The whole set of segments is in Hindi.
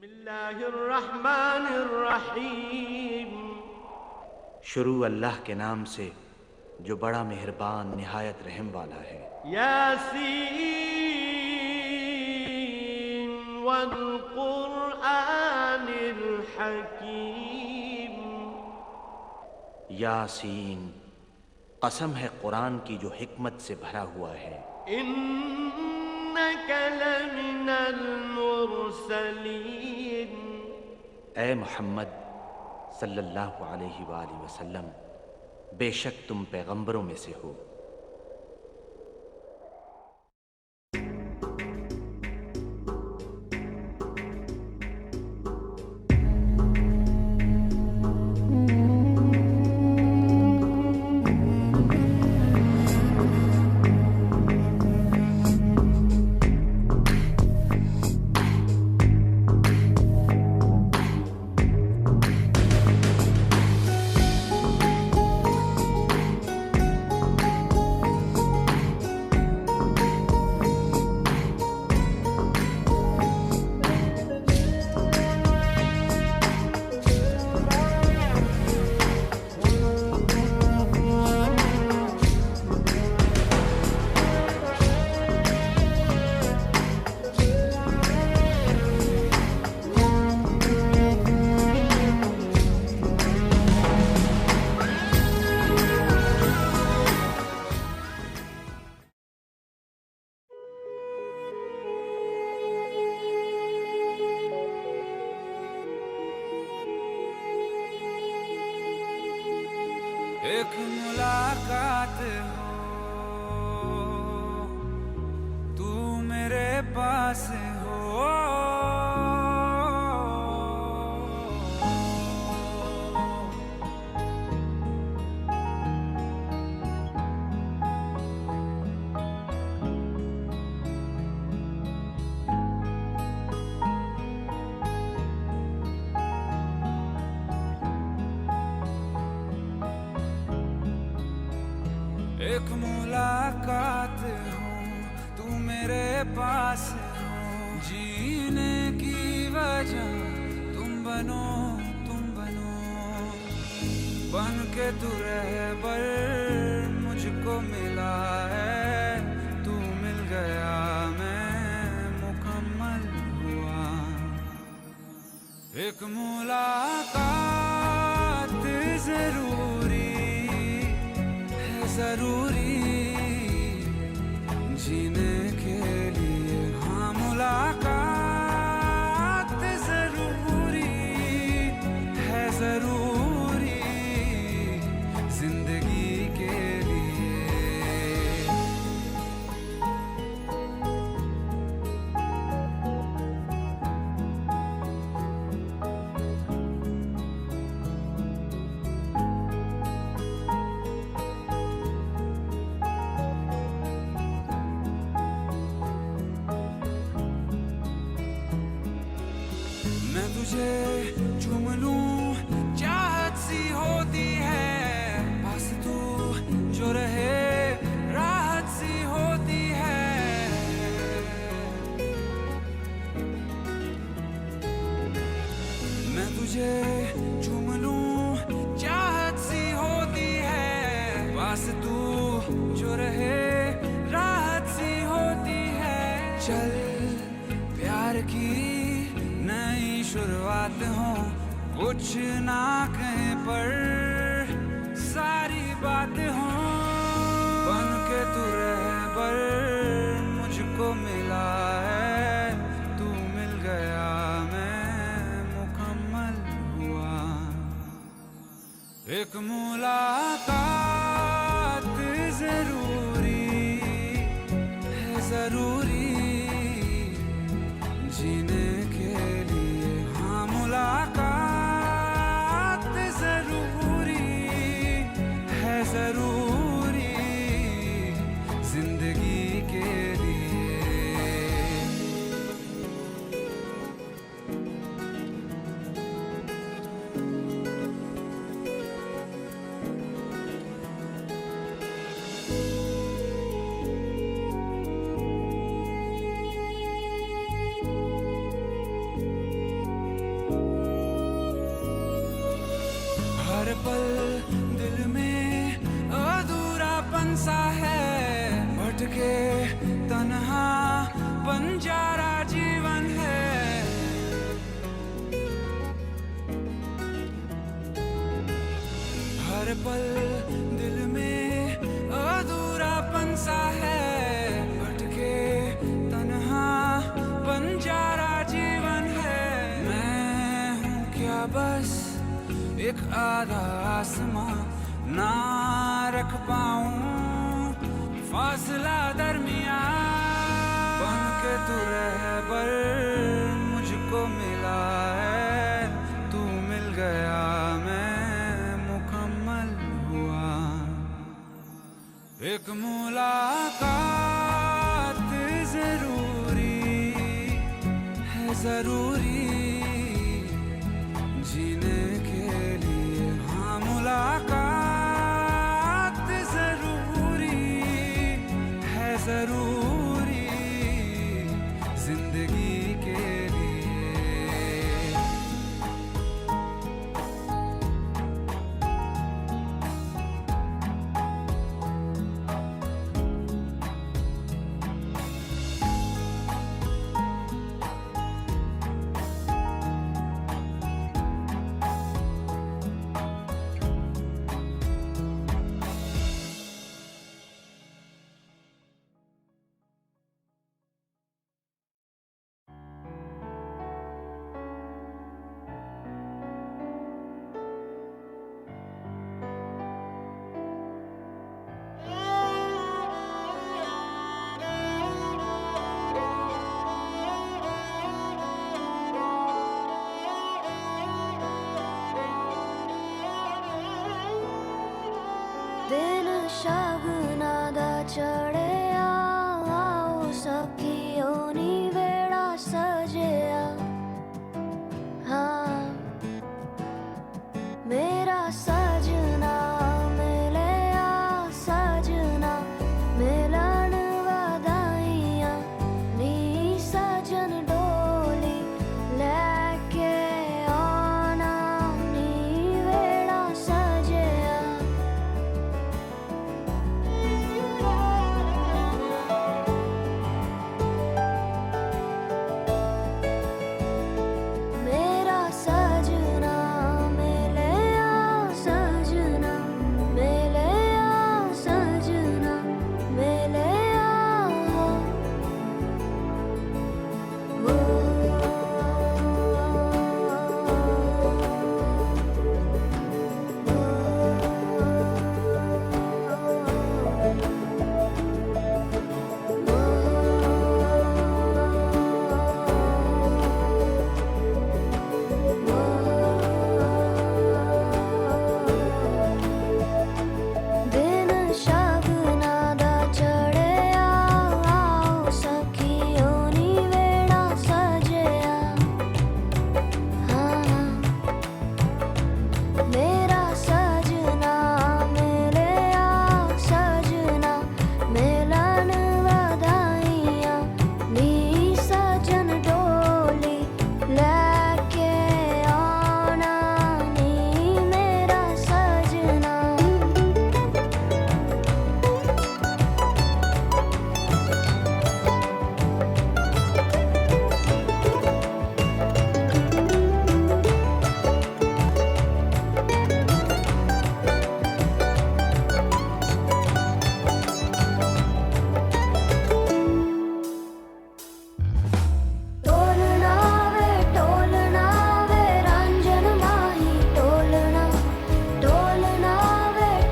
बिस्मिल्लाहिर्रहमानिर्रहीम। शुरू अल्लाह के नाम से जो बड़ा मेहरबान निहायत रहम वाला है। यासीन वल क़ुरआनिल हकीम। यासीन, कसम है कुरान की जो हिकमत से भरा हुआ है। इन्नका लमिनल मुरसलीन। ए मोहम्मद सल्लल्लाहु अलैहि वसल्लम, बेशक तुम पैगंबरों में से हो। एक मुलाकात हो, तू मेरे पास हो। एक मुलाकात हो, तू मेरे पास हो। जीने की वजह तुम बनो, तुम बनो। बन के तू रहबर मुझको मिला है। तू मिल गया मैं मुकम्मल हुआ। एक मुलाकात जरूरी है, जरूरी जीने के लिए। हाँ, मुलाकात जरूरी है, जरूरी जिंदगी के लिए। मैं तुझे चूम लूं, चाहत सी होती है। पास तू जो रहे, राहत सी होती है। मैं तुझे चूम लूं, चाहत सी होती है। पास तू जो रहे, राहत सी होती है। चल प्यार की नई शुरुआत हो, कुछ ना कहे पर सारी बात हो। बन के तू रहबर मुझको मिला है। तू मिल गया मैं मुकम्मल हुआ। एक मुलाकात जरूरी है, जरूरी जीने के लिए। हाँ, मुलाकात जरूरी है, जरूरी जिंदगी के लिए। पल दिल में अधूरापन सा है, भटके तन्हा बंजारा जीवन है। हर पल दिल में अधूरापन सा है, भटके तन्हा बंजारा जीवन है। मैं हूँ क्या बस एक आधा आसमां, ना रख पाऊं फासला दरमियां। बन के तू रहबर मुझको मिला है, तू मिल गया मैं मुकम्मल हुआ। एक मुलाकात जरूरी है, जरूरी जीने के लिए। हाँ मुलाकात जरूरी है, जरूरी जिंदगी के लिए। दिन शगुना दा चढ़िया, आओ सखियो नी वेड़ा सजिया। हाँ मेरा सजना मिलिया, सजना मिलन वधाइयां। नी सजन डोली लेके आना, नी वेड़ा सजिया। मेरा सजना मिलिया, सजना मिलिया, सजना मिलिया। दिन शगुना दा चढ़िया, आओ सखियो नी वेड़ा सजिया। हाँ मेरा सजना मिलिया, सजना मिलन वधाइयां। नी सजन डोली लेके आना, नी मेरा सजना। टोलना वे रंजन माही, टोलना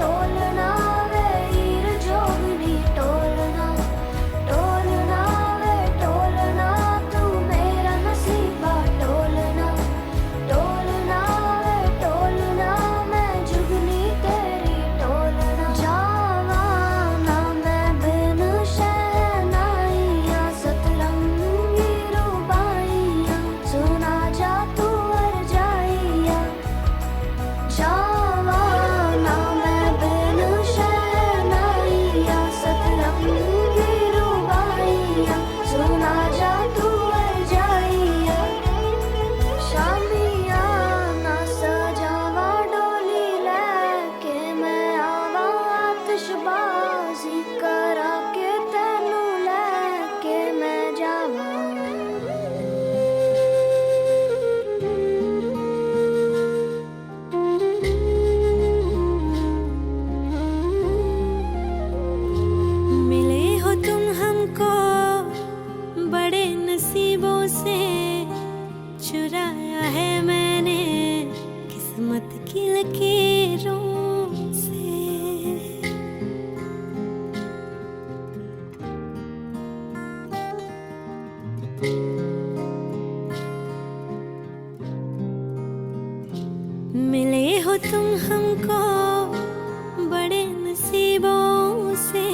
टोलना वे हीर जोगनी। टोलना टोलना वे टोलना, तू मेरा नसीबा। टोलना टोलना वे टोलना, मैं जुगनी तेरी। टोलना जावा ना मैं बिन शहनाइयां, सतरंगी रूबाइयां। सुना जा तू हर जाइया, जावा ना मैं बिन शहनाइयां, सतरंगी रूबाइयां। सुना जा तू हर जाइया। शामिया ना सजावा डोली ले मिले हो तुम हमको बड़े नसीबों से,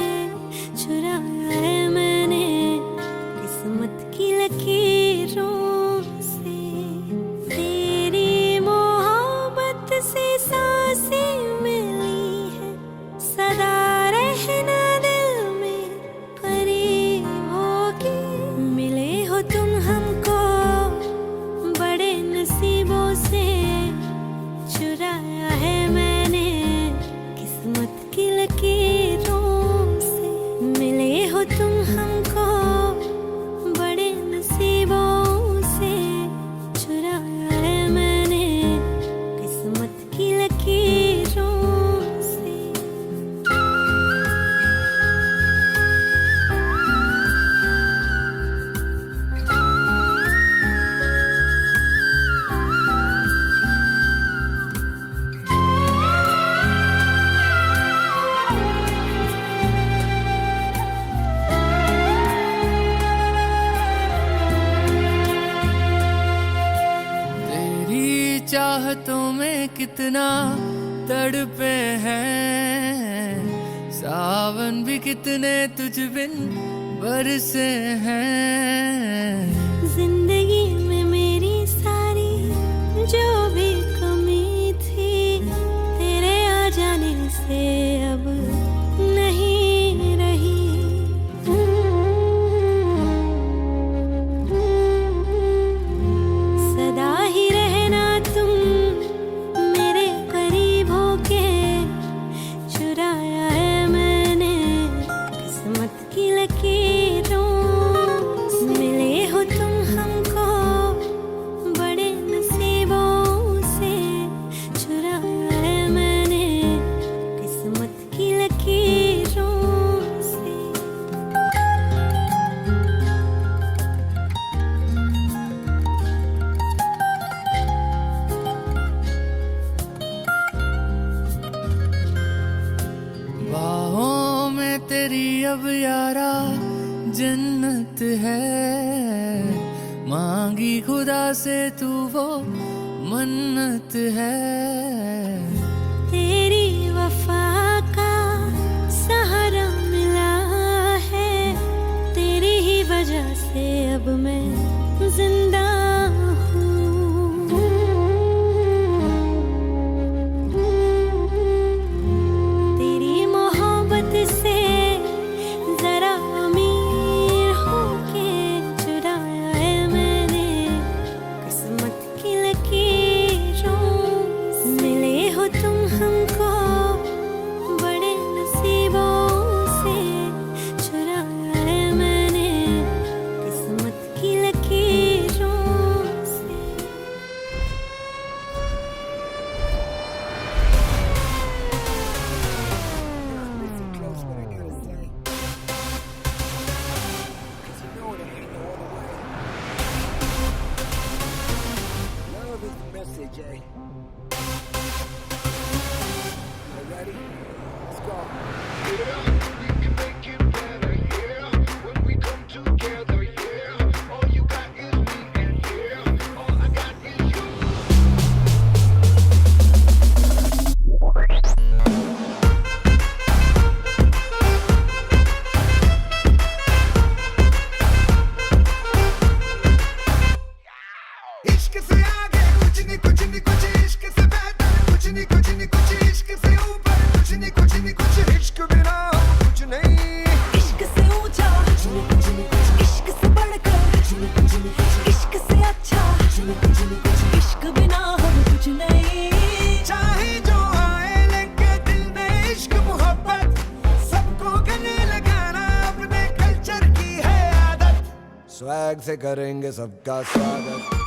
चुराया है मैंने किस्मत की लकीरों से। तेरी मोहब्बत से सांसें मिली है, सदा रहना दिल में करीब होगी। मिले हो तुम हमको बड़े नसीबों से, चुराया है मैंने किस्मत की लकीरों से। मिले हो तुम हमको बड़े नसीबों से, चुराया है मैंने किस्मत की लकीरों से। तेरी चाहतों में कितना तड़पे हैं, सावन भी कितने तुझ बिन बरसे हैं। जिंदगी में मेरी सारी जो भी कमी थी, तेरे आ जाने से अब नहीं रही। सदा ही रहना तुम मेरे करीब होके, चुराया है मैंने किस्मत की लकीरों से। मिले हो तुम हमको बड़े नसीबों से, चुराया है मैंने किस्मत की लकीरों से। बाहों में तेरी अब यारा जन्नत है, मांगी खुदा से तू वो मन्नत है। तेरी वफा का सहारा मिला है, तेरी ही वजह से अब मैं जिंदा हूँ। तेरी मोहब्बत से जरा अमीर होके, चुराया है मैंने किस्मत की लकीरों से। मिले हो तुम हमको बड़े नसीबों से, चुराया है मैंने किस्मत की लकीरों से। Love is the message, eh? You ready? Let's go. We can make it better, yeah. When we come together, yeah. All you got is me, and yeah, all I got is you. इश्क से आगे कुछ नहीं, कुछ नहीं, कुछ इश्क से बेहतर कुछ नहीं, कुछ नहीं, कुछ इश्क से ऊपर कुछ नहीं, कुछ नहीं, कुछ इश्क बिना हम कुछ नहीं। इश्क से ऊंचा इश्क से बढ़कर इश्क से अच्छा इश्क बिना हम कुछ नहीं। चाहे जो आए लेके दिल में इश्क मोहब्बत, सबको गले लगाना अपने कल्चर की है आदत। स्वैग से करेंगे सबका स्वागत।